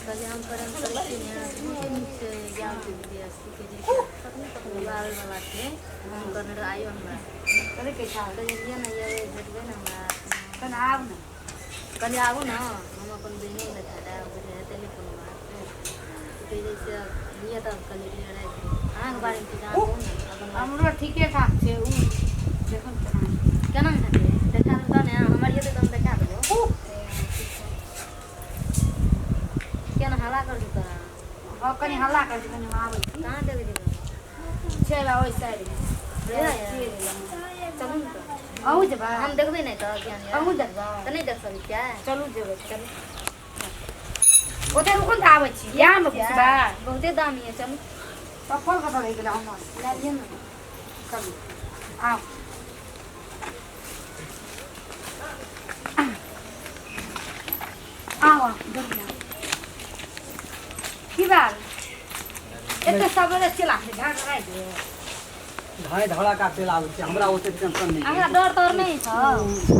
कल्याण करम करके नीचे ज्ञान विद्या सीखे जे लाल वाला थे कन्नड़ आयो हमरा करे के था तो ये ना ये जटवे ना हमरा कन आव ना कल आव ना हम अपन बेने लगा दा बोले टेलीफोन में तो जैसे ये तो कल ये रहे आंख बारे में जानो ना हमरो ठीके ठाक छे उ देखन केना है देखा तो ना हमर ये तो तुम देखा दो केना हल्ला कर दू तोरा हां कनी हल्ला कर दू कनी आबै छी कहां देबे देबे चल ओइ साइड चलू तो आहू जबा हम देखबे नहीं तो ज्ञान आहू देखबा त नहीं देख सकै क्या चलू जेबे चल ओते रुकन त आबै छी यहां में कुछ बा बहुते दामी है चलू पप्पा कत रह गेल हम ला दिए ना चलू आओ आओ जल्दी की बात एते सबरे चला के घाट राय दे धाय धड़ा का तेल आबै छै हमरा ओते टेंशन नहीं हमरा डर तोर नहीं छ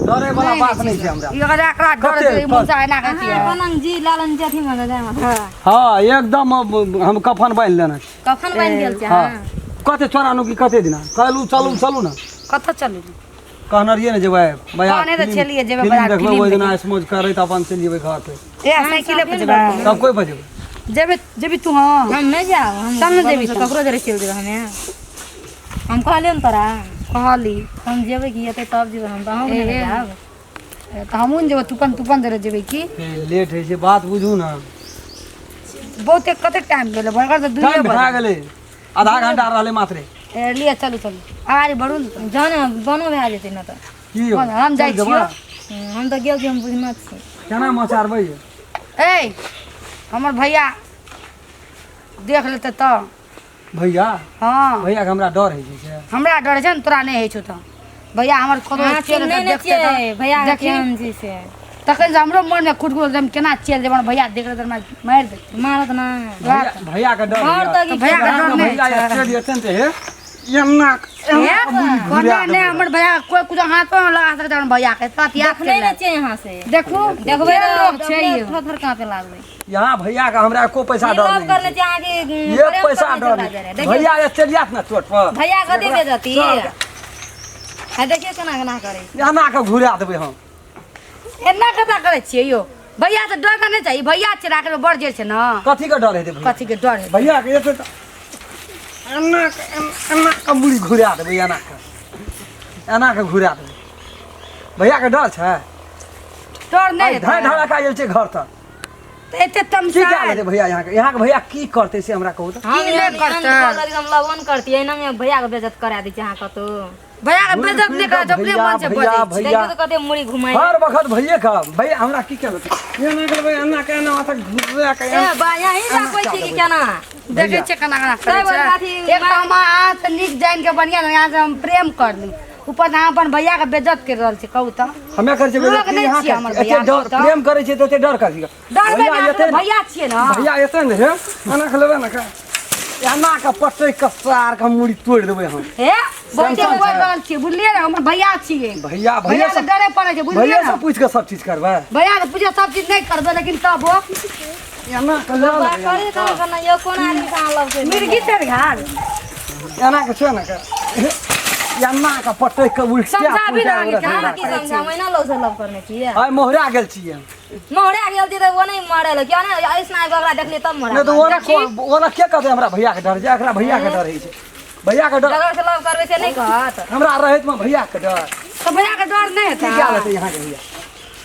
डरे वाला बात नहीं छै हमरा ई अगर एकरा डर मुंजा एना कहती है पनंग जी लालन जथी में गजा में हां एकदम हम कफन बांध लेना कफन बांध गेल छै हां कते चोरानु की कते दिना कहलू चलू चलू ना कत चलू कहनरिए ने जेबै भैया कहने तो चलिए जेबै बड़ा देखबै ओइ दिना समझ करे त अपन चल जेबै घर पे ए साइकिल पे जेबै सब कोई बजेबै जेबे तू हां हम नहीं जाओ हम चल न जेबी ककरो जरे चल जेबै हमें हम कहले न तोरा कहली हम जेबै की एते तब जेबै हम त हम नहीं जाब त हमहु जेबै तुपन जरे जेबै की लेट है से बात बुझू ना बहुते कते टाइम गेले बरगर त दुइए भा गेले आधा घंटा रहले मात्रे ए लिए चलू आरे बड़ू जाने बनो भए जेतै न त की हम जाइ छियो हम त गेल छी हम बुझना छी केना मचारबै ए हमर भैया देख लेते त भैया हां भैया के हमरा डर है छै हमरा डर छै न तोरा नहीं है छ त भैया हमर कतो चल देखते भैया केहन जी से तखन हमरो मन में खुटखुट हम केना चल जेबन भैया देख ले त मार दे मारत ना भैया के डर भैया के डर नहीं भैया स्टेडी अटेंट है यन्ना कोना ने हमर भैया कोई कुछ हाथ पे लगा सकता है भैया के साथ या नहीं ना चाहिए यहां से देखो देखबे लोग छै थर कांपे लागबे यहां भैया का हमरा को पैसा डर नहीं करने चाहिए आगे ये पैसा डर नहीं भैया स्टेडिया ना चोट पर भैया कदे बेजती है देखिए केना केना करे यन्ना के घुरा देबै हम एना कथा करे छियै यो भैया से डर नहीं चाहिए भैया छै राखे बड़ जे छै ना कथी के डर है कथी के डर है भैया के एते एना के मुड़ी घुरा देबै एना के घुरा देबै भैया के डर छै डर नहीं धाय धड़ा का आयल छै घर तक त एते की तमसा क्या लेते भैया यहाँ के भैया की करते से हमरा कहू त हम की नहीं करते हम लवन करती है ना मैं भैया के बेइज्जत करा दी यहां कतो भैया के बेइज्जत नहीं करे अपने मन से बोले भैया देखियो तो कते मुड़ी घुमाई हर वक्त भैया का भैया हमरा की कहलत ये ना करबै एना के एना माथा घुरा के ए बा यही राखै छी कि केना देखे छै केना केना करे छै एक तो हम आज से नीक जान के बढ़िया यहाँ से हम प्रेम कर ली ऊपर से अपन भैया के बेइज्जत कर रहल छै कहू त हमे कर जेबै लोग नहीं यहाँ छियै हमर भैया एते डर प्रेम करे छै त एते डर काजी डर भैया छियै ना भैया एते ने हे एना के लेबै ना का एना के पटै के सार के मुड़ी तोड़ देबै हम हे बहुते बोल रहल छी बुझलिए ना हमर भैया छियै भैया भैया से डरे पड़े छै बुझलिए भैया ना से पूछ के सब चीज करबै भैया के पूछे सब चीज नहीं करबे लेकिन तब वो एना के ले करे करना यो कोन आदमी कहां लव के मिर्गी तेर घर एना के छै ना के एना के पटै के उल्टा समझा भी ना कि कहां की समझा मैं ना लव से लव करने छिए आइ मोहरा गेल छियै मोहरे गेल थी तो वो नहीं मरल क्या ना ऐसना गगरा देखले तब मरा नहीं तो ओना के कहते हमरा भैया के डर जे एकरा भैया के डर है छै भैया के डर गगर से लव करबे से नहीं कहत हमरा रहत में भैया के डर तो भैया के डर नहीं की था क्या लेते यहाँ के भैया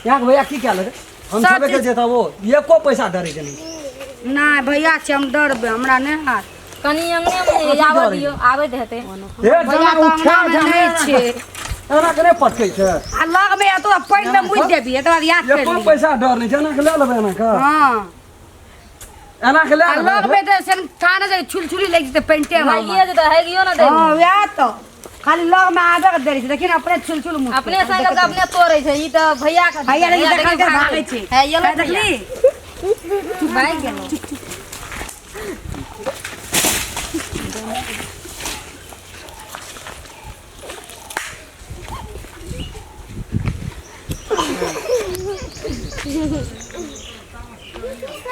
यहाँ के भैया की क्या लेते हम सब सबे के देता वो ये को पैसा डरे के नहीं ना भैया से हम डरबे हमरा नहीं हाथ कनी अंगने में आवे दियो आवे देते हे भैया जना तो उठा हमरा में नहीं छे एना के नहीं पटकै छै आ लग में तो पैन में मुझ देबी एक बार याद ये कर को ली पैसा डर नहीं जना के ले लेबै एना के हां एना के ले आ लग लेबै में तो सन खाने से छुलछुली लगी तो पेंटे में ये तो है गियो ना दे हां या तो खाली लग में आबे के देरी लेकिन अपने छुलछुल मुंह अपने साइकिल के अपने तोड़े छै ई तो भैया का भैया लगी देखा के भागे छै है ये लो देखली तू भाग गेलो Hehehe